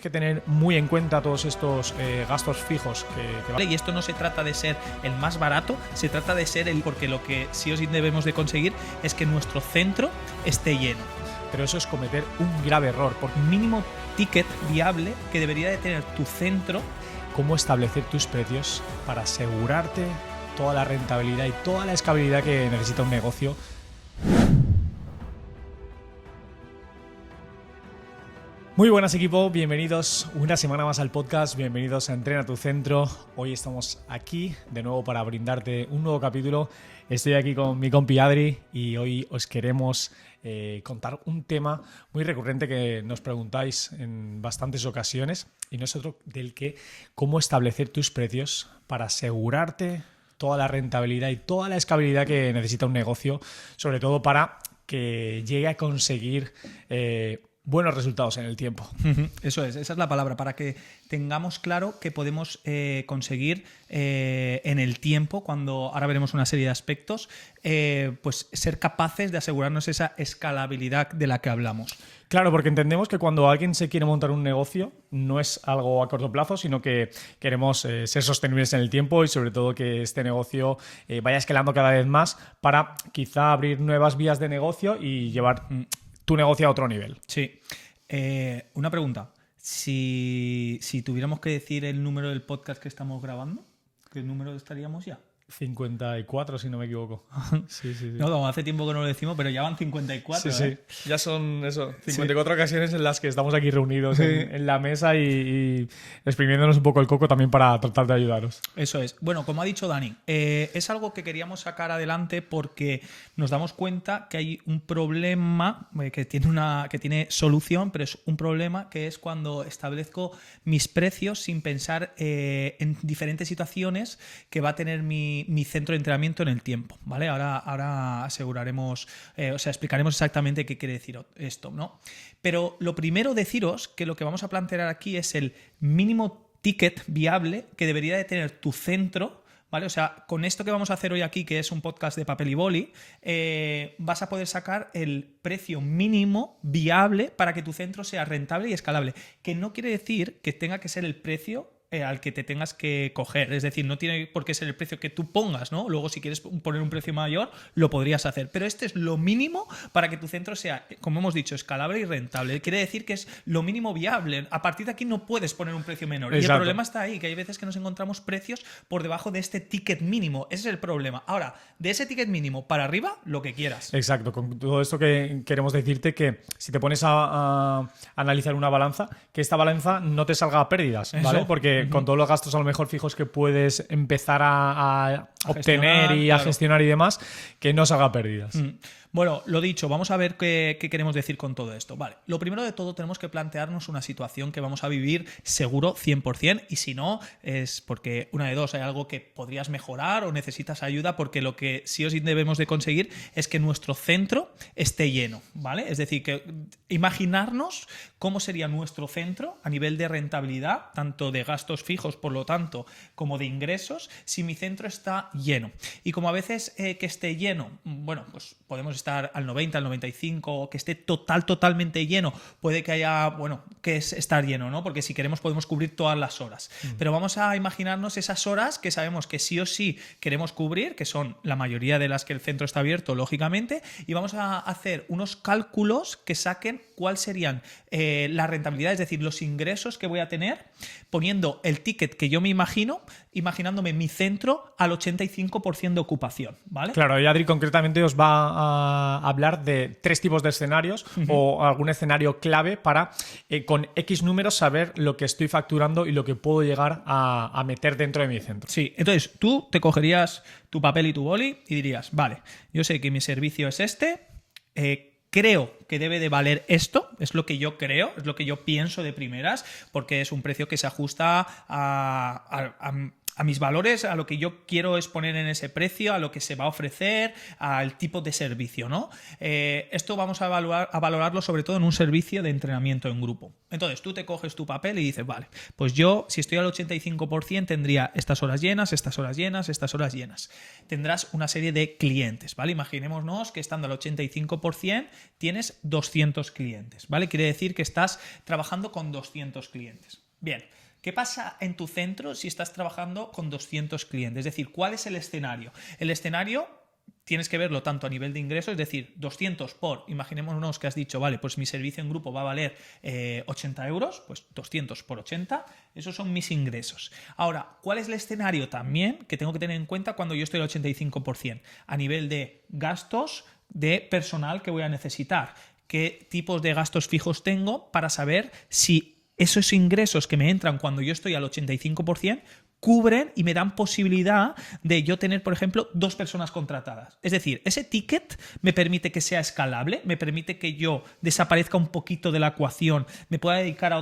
que tener muy en cuenta todos estos gastos fijos que y esto no se trata de ser el más barato, se trata de ser porque lo que sí o sí debemos de conseguir es que nuestro centro esté lleno. Pero eso es cometer un grave error, porque Mínimo ticket viable que debería de tener tu centro. cómo establecer tus precios para asegurarte toda la rentabilidad y toda la escalabilidad que necesita un negocio. Muy buenas, equipo, bienvenidos una semana más al podcast, bienvenidos a Entrena tu Centro. Hoy estamos aquí de nuevo para brindarte un nuevo capítulo. Estoy aquí con mi compi Adri y hoy os queremos contar un tema muy recurrente que nos preguntáis en bastantes ocasiones, y no es otro del que cómo establecer tus precios para asegurarte toda la rentabilidad y toda la escalabilidad que necesita un negocio, sobre todo para que llegue a conseguir buenos resultados en el tiempo. Eso es, esa es la palabra, para que tengamos claro que podemos conseguir en el tiempo, cuando ahora veremos una serie de aspectos, pues ser capaces de asegurarnos esa escalabilidad de la que hablamos. Claro, porque entendemos que cuando alguien se quiere montar un negocio no es algo a corto plazo, sino que queremos ser sostenibles en el tiempo y sobre todo que este negocio vaya escalando cada vez más para quizá abrir nuevas vías de negocio y llevar tu negocio a otro nivel. Sí. Una pregunta. Si tuviéramos que decir el número del podcast que estamos grabando, ¿qué número estaríamos ya? 54, si no me equivoco. Sí. No, hace tiempo que no lo decimos, pero ya van 54. Sí. Ya son 54 ocasiones en las que estamos aquí reunidos en la mesa y exprimiéndonos un poco el coco también para tratar de ayudaros. Eso es. Bueno, como ha dicho Dani, es algo que queríamos sacar adelante porque nos damos cuenta que hay un problema que tiene solución, pero es un problema que es cuando establezco mis precios sin pensar en diferentes situaciones que va a tener mi centro de entrenamiento en el tiempo, ¿vale? Ahora aseguraremos, explicaremos exactamente qué quiere decir esto, ¿no? Pero lo primero, deciros que lo que vamos a plantear aquí es el mínimo ticket viable que debería de tener tu centro, ¿vale? O sea, con esto que vamos a hacer hoy aquí, que es un podcast de papel y boli, vas a poder sacar el precio mínimo viable para que tu centro sea rentable y escalable, que no quiere decir que tenga que ser el precio al que te tengas que coger. Es decir, no tiene por qué ser el precio que tú pongas, ¿no? Luego, si quieres poner un precio mayor, lo podrías hacer. Pero este es lo mínimo para que tu centro sea, como hemos dicho, escalable y rentable. Quiere decir que es lo mínimo viable. A partir de aquí no puedes poner un precio menor. Exacto. Y el problema está ahí, que hay veces que nos encontramos precios por debajo de este ticket mínimo. Ese es el problema. Ahora, de ese ticket mínimo para arriba, lo que quieras. Exacto. Con todo esto que queremos decirte que si te pones a analizar una balanza, que esta balanza no te salga a pérdidas, ¿vale? Eso. Porque con todos los gastos a lo mejor fijos que puedes empezar a obtener y a claro, gestionar y demás, que no salga a pérdidas. Bueno, lo dicho, vamos a ver qué queremos decir con todo esto. Vale, lo primero de todo tenemos que plantearnos una situación que vamos a vivir seguro 100%, y si no, es porque una de dos, hay algo que podrías mejorar o necesitas ayuda, porque lo que sí o sí debemos de conseguir es que nuestro centro esté lleno, ¿vale? Es decir, que imaginarnos cómo sería nuestro centro a nivel de rentabilidad, tanto de gastos fijos, por lo tanto, como de ingresos, si mi centro está lleno. Y como a veces que esté lleno, bueno, pues podemos estar al 90, al 95, que esté totalmente lleno. Puede que haya, que es estar lleno, ¿no? Porque si queremos podemos cubrir todas las horas. Pero vamos a imaginarnos esas horas que sabemos que sí o sí queremos cubrir, que son la mayoría de las que el centro está abierto, lógicamente, y vamos a hacer unos cálculos que saquen cuál serían la rentabilidad, es decir, los ingresos que voy a tener, poniendo el ticket que yo me imagino, imaginándome mi centro al 85% de ocupación, ¿vale? Claro, y Adri concretamente os va a hablar de 3 tipos de escenarios o algún escenario clave para con X números saber lo que estoy facturando y lo que puedo llegar a meter dentro de mi centro. Sí, entonces tú te cogerías tu papel y tu boli y dirías, vale, yo sé que mi servicio es este, creo que debe de valer esto, es lo que yo creo, es lo que yo pienso de primeras, porque es un precio que se ajusta a a mis valores, a lo que yo quiero exponer en ese precio, a lo que se va a ofrecer, al tipo de servicio, ¿no? Esto vamos a valorarlo sobre todo en un servicio de entrenamiento en grupo. Entonces tú te coges tu papel y dices, vale, pues yo si estoy al 85% tendría estas horas llenas, estas horas llenas, estas horas llenas. Tendrás una serie de clientes, ¿vale? Imaginémonos que estando al 85% tienes 200 clientes, ¿vale? Quiere decir que estás trabajando con 200 clientes. Bien. ¿Qué pasa en tu centro si estás trabajando con 200 clientes? Es decir, ¿cuál es el escenario? El escenario tienes que verlo tanto a nivel de ingresos, es decir, 200 por, imaginémonos que has dicho, vale, pues mi servicio en grupo va a valer 80 euros, pues 200 por 80, esos son mis ingresos. Ahora, ¿cuál es el escenario también que tengo que tener en cuenta cuando yo estoy al 85%? A nivel de gastos de personal que voy a necesitar. ¿Qué tipos de gastos fijos tengo para saber si esos ingresos que me entran cuando yo estoy al 85% cubren y me dan posibilidad de yo tener, por ejemplo, 2 personas contratadas? Es decir, ese ticket me permite que sea escalable, me permite que yo desaparezca un poquito de la ecuación, me pueda dedicar a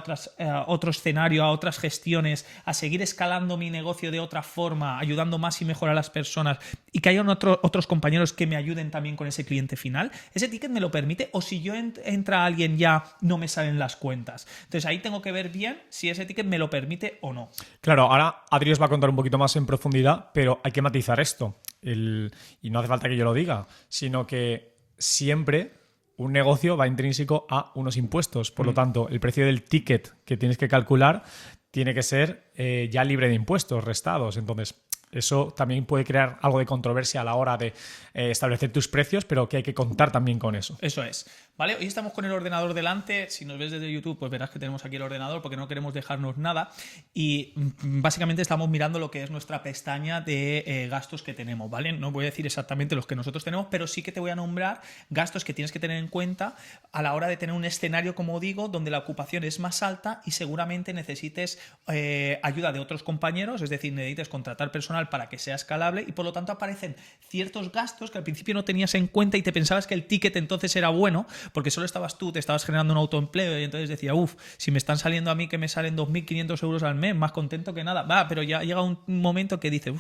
otro escenario, a otras gestiones, a seguir escalando mi negocio de otra forma, ayudando más y mejor a las personas, y que hayan otros compañeros que me ayuden también con ese cliente final. ¿Ese ticket me lo permite? O si yo entra alguien ya no me salen las cuentas. Entonces ahí tengo que ver bien si ese ticket me lo permite o no. Claro, ahora Adri os va a contar un poquito más en profundidad, pero hay que matizar esto. Y no hace falta que yo lo diga, sino que siempre un negocio va intrínseco a unos impuestos. Por lo tanto, el precio del ticket que tienes que calcular tiene que ser ya libre de impuestos restados. Entonces, eso también puede crear algo de controversia a la hora de establecer tus precios, pero que hay que contar también con eso. Eso es. ¿Vale? Hoy estamos con el ordenador delante. Si nos ves desde YouTube, pues verás que tenemos aquí el ordenador porque no queremos dejarnos nada. Y básicamente estamos mirando lo que es nuestra pestaña de gastos que tenemos, ¿vale? No voy a decir exactamente los que nosotros tenemos, pero sí que te voy a nombrar gastos que tienes que tener en cuenta a la hora de tener un escenario, como digo, donde la ocupación es más alta y seguramente necesites ayuda de otros compañeros, es decir, necesites contratar personal para que sea escalable y por lo tanto aparecen ciertos gastos que al principio no tenías en cuenta y te pensabas que el ticket entonces era bueno porque solo estabas tú, te estabas generando un autoempleo y entonces decía, si me están saliendo a mí que me salen 2.500 euros al mes, más contento que nada. Pero ya llega un momento que dice,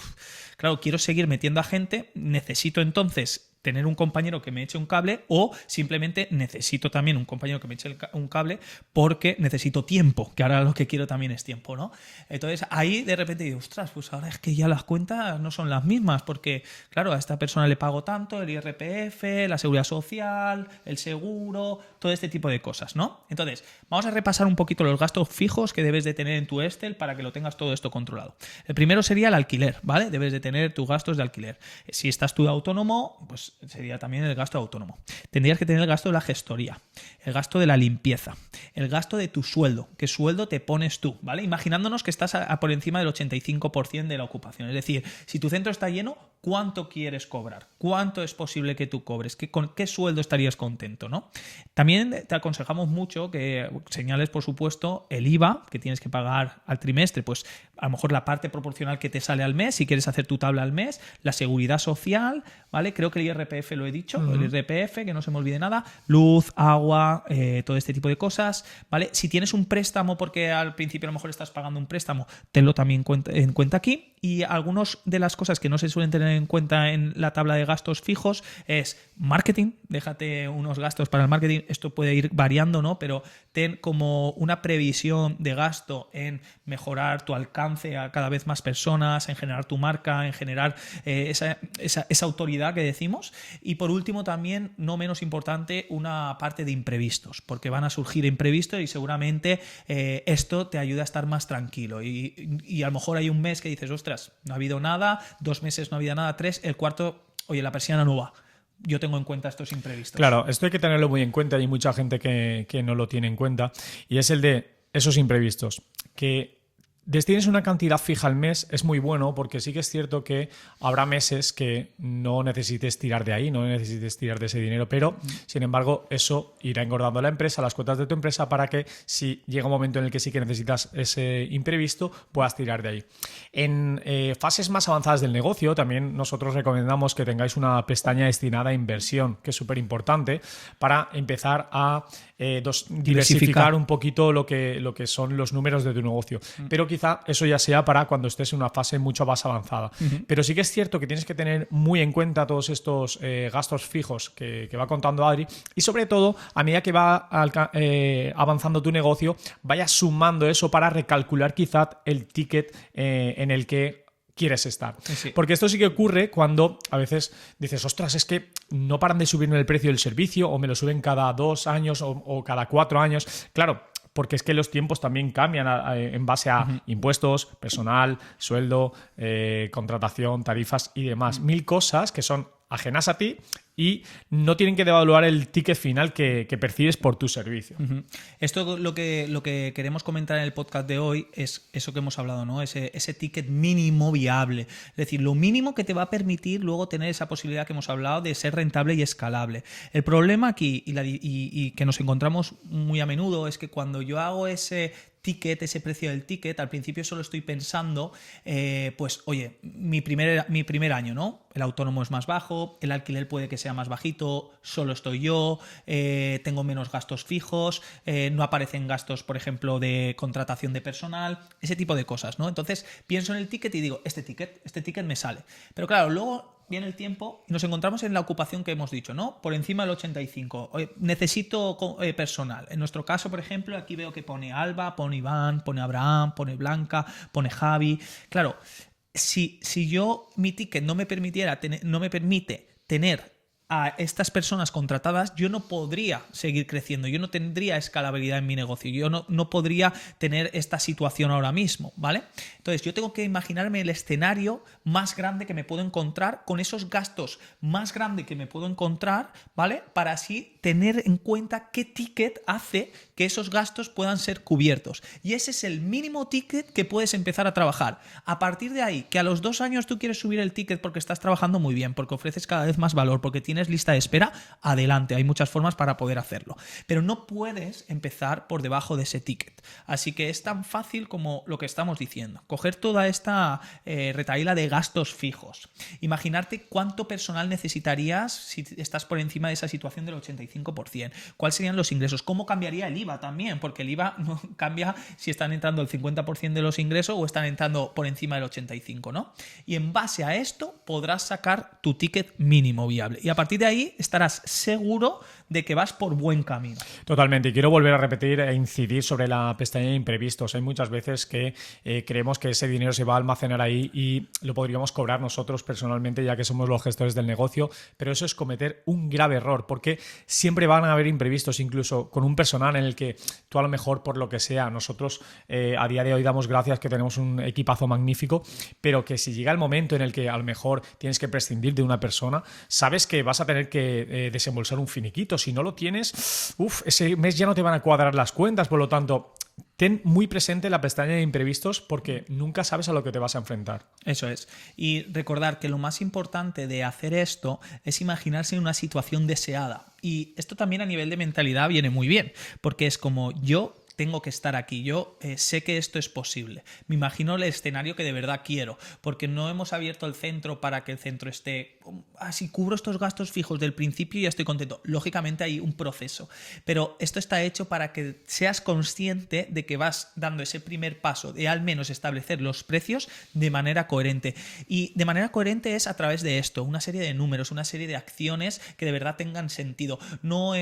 claro, quiero seguir metiendo a gente, necesito entonces tener un compañero que me eche un cable o simplemente necesito también un compañero que me eche un cable porque necesito tiempo, que ahora lo que quiero también es tiempo, ¿no? Entonces ahí de repente digo, ostras, pues ahora es que ya las cuentas no son las mismas porque, claro, a esta persona le pago tanto, el IRPF, la seguridad social, el seguro, todo este tipo de cosas, ¿no? Entonces, vamos a repasar un poquito los gastos fijos que debes de tener en tu Excel para que lo tengas todo esto controlado. El primero sería el alquiler, ¿vale? Debes de tener tus gastos de alquiler. Si estás tú de autónomo, pues sería también el gasto de autónomo. Tendrías que tener el gasto de la gestoría, el gasto de la limpieza, el gasto de tu sueldo. ¿Qué sueldo te pones tú? ¿Vale? Imaginándonos que estás por encima del 85% de la ocupación. Es decir, si tu centro está lleno, ¿cuánto quieres cobrar? ¿Cuánto es posible que tú cobres? ¿Con qué sueldo estarías contento, ¿no? También te aconsejamos mucho que señales, por supuesto, el IVA que tienes que pagar al trimestre, pues a lo mejor la parte proporcional que te sale al mes, si quieres hacer tu tabla al mes, la seguridad social, ¿vale? Creo que el IRPF lo he dicho, el IRPF, que no se me olvide nada, luz, agua, todo este tipo de cosas, ¿vale? Si tienes un préstamo, porque al principio a lo mejor estás pagando un préstamo, tenlo también en cuenta aquí. Y algunas de las cosas que no se suelen tener en cuenta en la tabla de gastos fijos es marketing, déjate unos gastos para el marketing, esto puede ir variando, ¿no? Pero ten como una previsión de gasto en mejorar tu alcance a cada vez más personas, en generar tu marca, en generar esa autoridad que decimos. Y por último también, no menos importante, una parte de imprevistos, porque van a surgir imprevistos y seguramente esto te ayuda a estar más tranquilo. Y a lo mejor hay un mes que dices, ostras, no ha habido nada, 2 meses no ha habido nada, 3, el cuarto, oye, la persiana no va. Yo tengo en cuenta estos imprevistos. Claro, esto hay que tenerlo muy en cuenta y hay mucha gente que no lo tiene en cuenta. Y es el de esos imprevistos. Que destines una cantidad fija al mes es muy bueno porque sí que es cierto que habrá meses que no necesites tirar de ahí, no necesites tirar de ese dinero, pero sin embargo eso irá engordando la empresa, las cuotas de tu empresa para que si llega un momento en el que sí que necesitas ese imprevisto puedas tirar de ahí. En fases más avanzadas del negocio también nosotros recomendamos que tengáis una pestaña destinada a inversión, que es súper importante para empezar a diversificar un poquito lo que son los números de tu negocio. Pero quizás quizá eso ya sea para cuando estés en una fase mucho más avanzada. Pero sí que es cierto que tienes que tener muy en cuenta todos estos gastos fijos que va contando Adri, y sobre todo, a medida que va avanzando tu negocio, vayas sumando eso para recalcular quizá el ticket en el que quieres estar. Sí. Porque esto sí que ocurre cuando a veces dices, ostras, es que no paran de subirme el precio del servicio, o me lo suben cada 2 años o cada 4 años. Claro, porque es que los tiempos también cambian en base a impuestos, personal, sueldo, contratación, tarifas y demás. 1000 cosas que son ajenas a ti y no tienen que devaluar el ticket final que percibes por tu servicio. Esto lo que queremos comentar en el podcast de hoy es eso que hemos hablado, ¿no? Ese ticket mínimo viable. Es decir, lo mínimo que te va a permitir luego tener esa posibilidad que hemos hablado de ser rentable y escalable. El problema aquí, y que nos encontramos muy a menudo, es que cuando yo hago ese precio del ticket, al principio solo estoy pensando, pues oye, mi primer año, ¿no? El autónomo es más bajo, el alquiler puede que sea más bajito, solo estoy yo, tengo menos gastos fijos, no aparecen gastos, por ejemplo, de contratación de personal, ese tipo de cosas, ¿no? Entonces pienso en el ticket y digo, este ticket me sale. Pero claro, luego viene el tiempo y nos encontramos en la ocupación que hemos dicho, ¿no? Por encima del 85. Oye, necesito personal. En nuestro caso, por ejemplo, aquí veo que pone Alba, pone Iván, pone Abraham, pone Blanca, pone Javi. Claro, si mi ticket no me permite tener a estas personas contratadas, yo no podría seguir creciendo, yo no tendría escalabilidad en mi negocio, yo no podría tener esta situación ahora mismo, ¿vale? Entonces yo tengo que imaginarme el escenario más grande que me puedo encontrar, con esos gastos más grandes que me puedo encontrar, ¿vale? Para así tener en cuenta qué ticket hace que esos gastos puedan ser cubiertos. Y ese es el mínimo ticket que puedes empezar a trabajar. A partir de ahí, que a los 2 años tú quieres subir el ticket porque estás trabajando muy bien, porque ofreces cada vez más valor, porque tienes lista de espera, adelante, hay muchas formas para poder hacerlo. Pero no puedes empezar por debajo de ese ticket. Así que es tan fácil como lo que estamos diciendo. Coger toda esta retahíla de gastos fijos. Imaginarte cuánto personal necesitarías si estás por encima de esa situación del 85%. ¿Cuáles serían los ingresos? ¿Cómo cambiaría el IVA también? Porque el IVA no cambia si están entrando el 50% de los ingresos o están entrando por encima del 85%, ¿no? Y en base a esto podrás sacar tu ticket mínimo viable. Y a partir de ahí estarás seguro de que vas por buen camino. Totalmente. Y quiero volver a repetir e incidir sobre la pestaña de imprevistos. Hay muchas veces que creemos que ese dinero se va a almacenar ahí y lo podríamos cobrar nosotros personalmente, ya que somos los gestores del negocio, pero eso es cometer un grave error, porque siempre van a haber imprevistos, incluso con un personal en el que tú a lo mejor, por lo que sea, nosotros a día de hoy damos gracias que tenemos un equipazo magnífico, pero que si llega el momento en el que a lo mejor tienes que prescindir de una persona, sabes que vas a tener que desembolsar un finiquito. Si no lo tienes, ese mes ya no te van a cuadrar las cuentas. Por lo tanto, ten muy presente la pestaña de imprevistos, porque nunca sabes a lo que te vas a enfrentar. Eso es. Y recordar que lo más importante de hacer esto es imaginarse una situación deseada. Y esto también a nivel de mentalidad viene muy bien, porque es como yo tengo que estar aquí, yo sé que esto es posible. Me imagino el escenario que de verdad quiero, porque no hemos abierto el centro para que el centro esté, si cubro estos gastos fijos del principio ya estoy contento. Lógicamente hay un proceso, pero esto está hecho para que seas consciente de que vas dando ese primer paso de al menos establecer los precios de manera coherente. Y de manera coherente es a través de esto, una serie de números, una serie de acciones que de verdad tengan sentido. No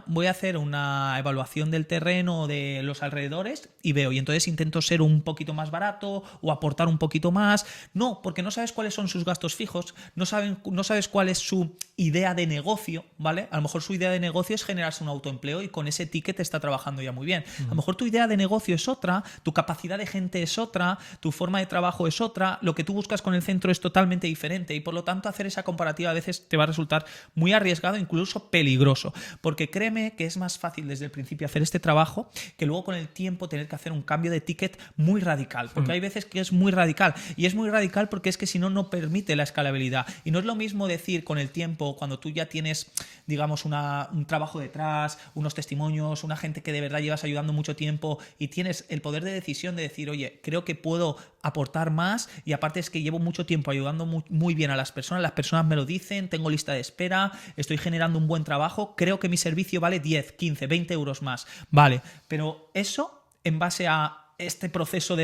voy a hacer una evaluación del terreno, de los alrededores y veo, y entonces intento ser un poquito más barato o aportar un poquito más. No, porque no sabes cuáles son sus gastos fijos, no sabes cuál es su idea de negocio, ¿vale? A lo mejor su idea de negocio es generarse un autoempleo y con ese ticket está trabajando ya muy bien. A lo mejor tu idea de negocio es otra, tu capacidad de gente es otra, tu forma de trabajo es otra, lo que tú buscas con el centro es totalmente diferente y por lo tanto hacer esa comparativa a veces te va a resultar muy arriesgado, incluso peligroso, porque créeme que es más fácil desde el principio hacer este trabajo que luego con el tiempo tener que hacer un cambio de ticket muy radical, porque hay veces que es muy radical y es muy radical porque es que si no, no permite la escalabilidad. Y no es lo mismo decir con el tiempo, cuando tú ya tienes, digamos, un trabajo detrás, unos testimonios, una gente que de verdad llevas ayudando mucho tiempo y tienes el poder de decisión de decir, oye, creo que puedo aportar más y aparte es que llevo mucho tiempo ayudando muy bien a las personas me lo dicen, tengo lista de espera, estoy generando un buen trabajo, creo que mi servicio vale 10, 15, 20 euros más. Vale, pero eso en base a este proceso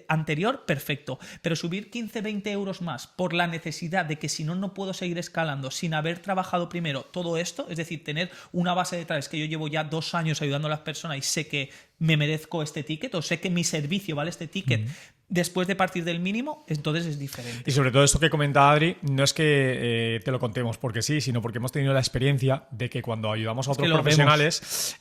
anterior, perfecto. Pero subir 15, 20 euros más por la necesidad de que si no, no puedo seguir escalando sin haber trabajado primero todo esto, es decir, tener una base detrás, que yo llevo ya 2 años ayudando a las personas y sé que me merezco este ticket o sé que mi servicio vale este ticket. Después de partir del mínimo, entonces es diferente. Y sobre todo esto que comenta Adri, no es que te lo contemos porque sí, sino porque hemos tenido la experiencia de que cuando ayudamos a otros profesionales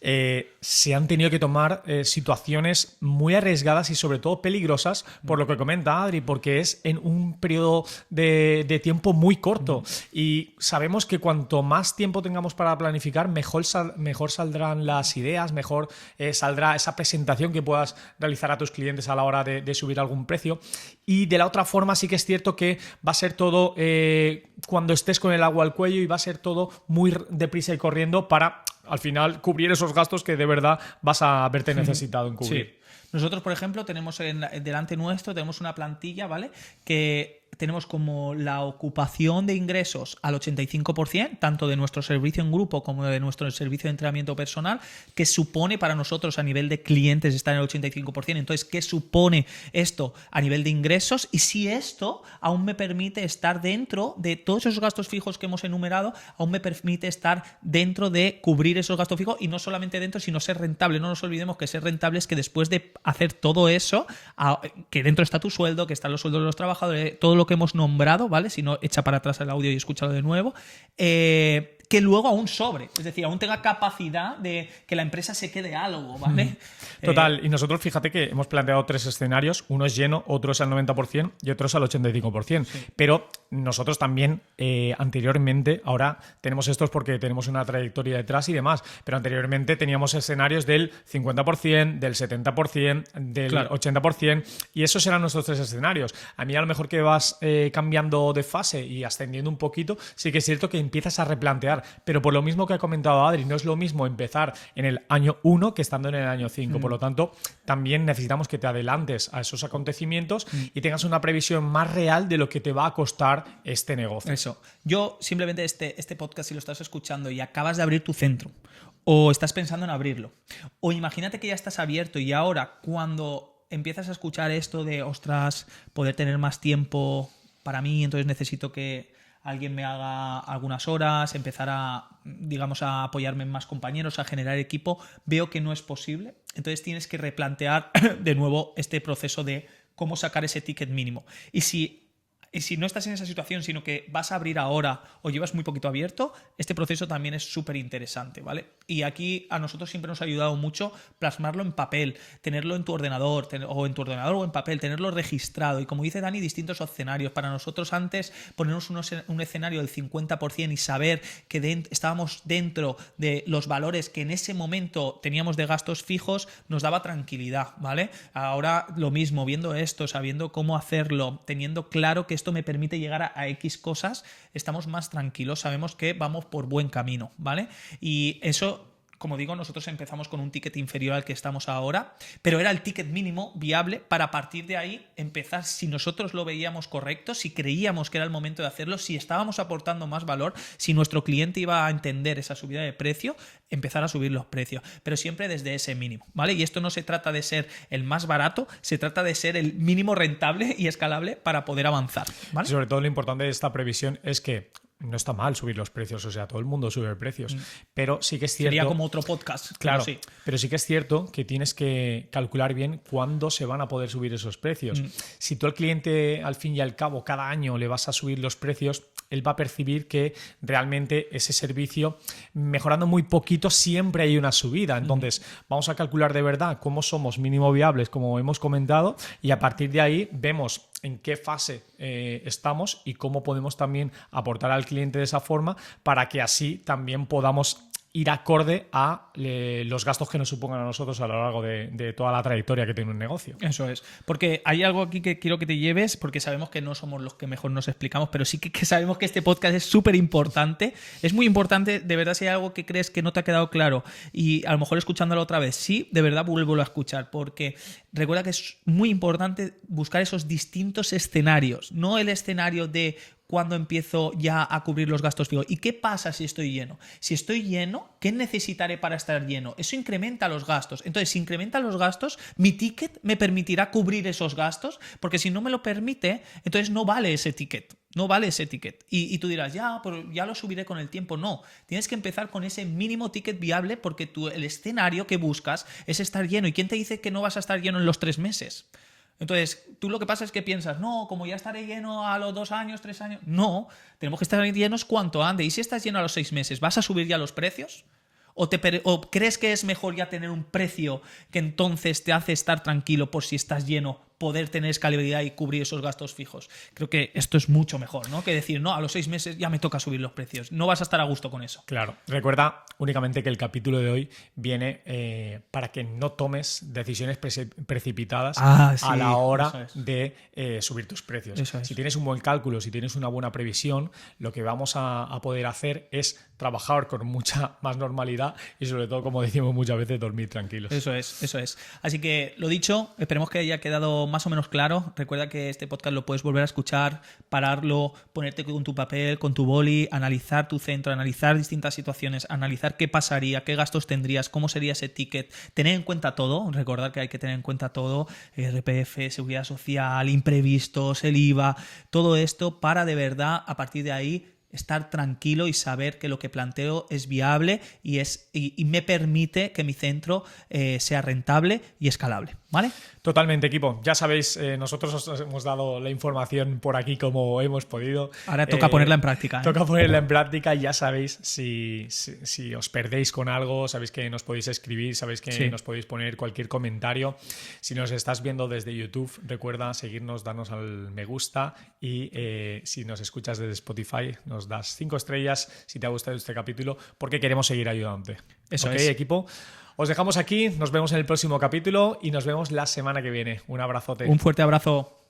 se han tenido que tomar situaciones muy arriesgadas y sobre todo peligrosas por lo que comenta Adri, porque es en un periodo de tiempo muy corto. Y sabemos que cuanto más tiempo tengamos para planificar, mejor saldrán las ideas, mejor saldrá esa presentación que puedas realizar a tus clientes a la hora de subir algún precio. Y de la otra forma sí que es cierto que va a ser todo cuando estés con el agua al cuello y va a ser todo muy deprisa y corriendo para al final cubrir esos gastos que de verdad vas a verte necesitado en cubrir. Sí. Nosotros, por ejemplo, tenemos delante nuestro tenemos una plantilla, ¿vale? Que tenemos como la ocupación de ingresos al 85%, tanto de nuestro servicio en grupo como de nuestro servicio de entrenamiento personal, que supone para nosotros a nivel de clientes estar en el 85%. Entonces, ¿qué supone esto a nivel de ingresos? Y si esto aún me permite estar dentro de todos esos gastos fijos que hemos enumerado, aún me permite estar dentro de cubrir esos gastos fijos y no solamente dentro, sino ser rentable. No nos olvidemos que ser rentable es que después de hacer todo eso, que dentro está tu sueldo, que están los sueldos de los trabajadores, todo lo que hemos nombrado, ¿vale? Si no, echa para atrás el audio y escúchalo de nuevo. Que luego aún sobre, es decir, aún tenga capacidad de que la empresa se quede algo, ¿vale? Total, y nosotros fíjate que hemos planteado 3 escenarios, uno es lleno, otro es al 90% y otro es al 85%, sí. Pero nosotros también anteriormente, ahora tenemos estos porque tenemos una trayectoria detrás y demás, pero anteriormente teníamos escenarios del 50%, del 70%, del 80% y esos eran nuestros 3 escenarios. A mí a lo mejor que vas cambiando de fase y ascendiendo un poquito, sí que es cierto que empiezas a replantear. Pero por lo mismo que ha comentado Adri, no es lo mismo empezar en el año 1 que estando en el año 5. Por lo tanto, también necesitamos que te adelantes a esos acontecimientos y tengas una previsión más real de lo que te va a costar este negocio. Eso. Yo simplemente este podcast, si lo estás escuchando y acabas de abrir tu centro o estás pensando en abrirlo, o imagínate que ya estás abierto y ahora cuando empiezas a escuchar esto de, ostras, poder tener más tiempo para mí, entonces necesito que alguien me haga algunas horas, empezar a, digamos, a apoyarme en más compañeros, a generar equipo, veo que no es posible. Entonces tienes que replantear de nuevo este proceso de cómo sacar ese ticket mínimo. Y si no estás en esa situación, sino que vas a abrir ahora o llevas muy poquito abierto, este proceso también es súper interesante, ¿vale? Y aquí a nosotros siempre nos ha ayudado mucho plasmarlo en papel, tenerlo en tu ordenador, o en papel, tenerlo registrado. Y como dice Dani, distintos escenarios. Para nosotros antes ponernos un escenario del 50% y saber que estábamos dentro de los valores que en ese momento teníamos de gastos fijos, nos daba tranquilidad, ¿vale? Ahora lo mismo, viendo esto, sabiendo cómo hacerlo, teniendo claro que esto me permite llegar a X cosas, estamos más tranquilos, sabemos que vamos por buen camino, ¿vale? Y eso, como digo, nosotros empezamos con un ticket inferior al que estamos ahora, pero era el ticket mínimo viable para a partir de ahí empezar, si nosotros lo veíamos correcto, si creíamos que era el momento de hacerlo, si estábamos aportando más valor, si nuestro cliente iba a entender esa subida de precio, empezar a subir los precios, pero siempre desde ese mínimo, ¿vale? Y esto no se trata de ser el más barato, se trata de ser el mínimo rentable y escalable para poder avanzar, ¿vale? Sobre todo lo importante de esta previsión es que no está mal subir los precios, o sea, todo el mundo sube precios, pero sí que es cierto... Sería como otro podcast. Claro, sí. Pero sí que es cierto que tienes que calcular bien cuándo se van a poder subir esos precios. Si tú al cliente, al fin y al cabo, cada año le vas a subir los precios, él va a percibir que realmente ese servicio, mejorando muy poquito, siempre hay una subida. Entonces, vamos a calcular de verdad cómo somos mínimo viables, como hemos comentado, y a partir de ahí vemos en qué fase estamos y cómo podemos también aportar al cliente de esa forma para que así también podamos ir acorde a los gastos que nos supongan a nosotros a lo largo de toda la trayectoria que tiene un negocio. Eso es. Porque hay algo aquí que quiero que te lleves, porque sabemos que no somos los que mejor nos explicamos, pero sí que sabemos que este podcast es súper importante. Es muy importante, de verdad, si hay algo que crees que no te ha quedado claro y a lo mejor escuchándolo otra vez, sí, de verdad vuélvelo a escuchar, porque recuerda que es muy importante buscar esos distintos escenarios, no el escenario de cuando empiezo ya a cubrir los gastos fijos. ¿Y qué pasa si estoy lleno? Si estoy lleno, ¿qué necesitaré para estar lleno? Eso incrementa los gastos. Entonces, si incrementa los gastos, mi ticket me permitirá cubrir esos gastos, porque si no me lo permite, entonces no vale ese ticket. No vale ese ticket. Y tú dirás, pero ya lo subiré con el tiempo. No, tienes que empezar con ese mínimo ticket viable porque el escenario que buscas es estar lleno. ¿Y quién te dice que no vas a estar lleno en los 3 meses? Entonces, tú lo que pasa es que piensas, no, como ya estaré lleno a los 2 años, 3 años. No, tenemos que estar llenos cuanto antes. ¿Y si estás lleno a los 6 meses, vas a subir ya los precios? ¿O crees que es mejor ya tener un precio que entonces te hace estar tranquilo por si estás lleno, poder tener escalabilidad y cubrir esos gastos fijos? Creo que esto es mucho mejor, ¿no? Que decir, no, a los 6 meses ya me toca subir los precios. No vas a estar a gusto con eso. Claro. Recuerda únicamente que el capítulo de hoy viene para que no tomes decisiones precipitadas a la hora de subir tus precios. Si tienes un buen cálculo, si tienes una buena previsión, lo que vamos a poder hacer es trabajar con mucha más normalidad y sobre todo, como decimos muchas veces, dormir tranquilos. Eso es. Así que, lo dicho, esperemos que haya quedado más o menos claro. Recuerda que este podcast lo puedes volver a escuchar, pararlo, ponerte con tu papel, con tu boli, analizar tu centro, analizar distintas situaciones, analizar qué pasaría, qué gastos tendrías, cómo sería ese ticket, tener en cuenta todo, recordar que hay que tener en cuenta todo, RPF, seguridad social, imprevistos, el IVA, todo esto para de verdad, a partir de ahí, estar tranquilo y saber que lo que planteo es viable y me permite que mi centro sea rentable y escalable, ¿vale? Totalmente, equipo. Ya sabéis, nosotros os hemos dado la información por aquí como hemos podido. Ahora toca ponerla en práctica. Toca ponerla en práctica y ya sabéis, si os perdéis con algo, sabéis que nos podéis escribir, sabéis que nos podéis poner cualquier comentario. Si nos estás viendo desde YouTube, recuerda seguirnos, darnos al me gusta y si nos escuchas desde Spotify, nos das 5 estrellas si te ha gustado este capítulo porque queremos seguir ayudándote. Eso es. Equipo. Os dejamos aquí, nos vemos en el próximo capítulo y nos vemos la semana que viene. Un abrazote. Un fuerte abrazo.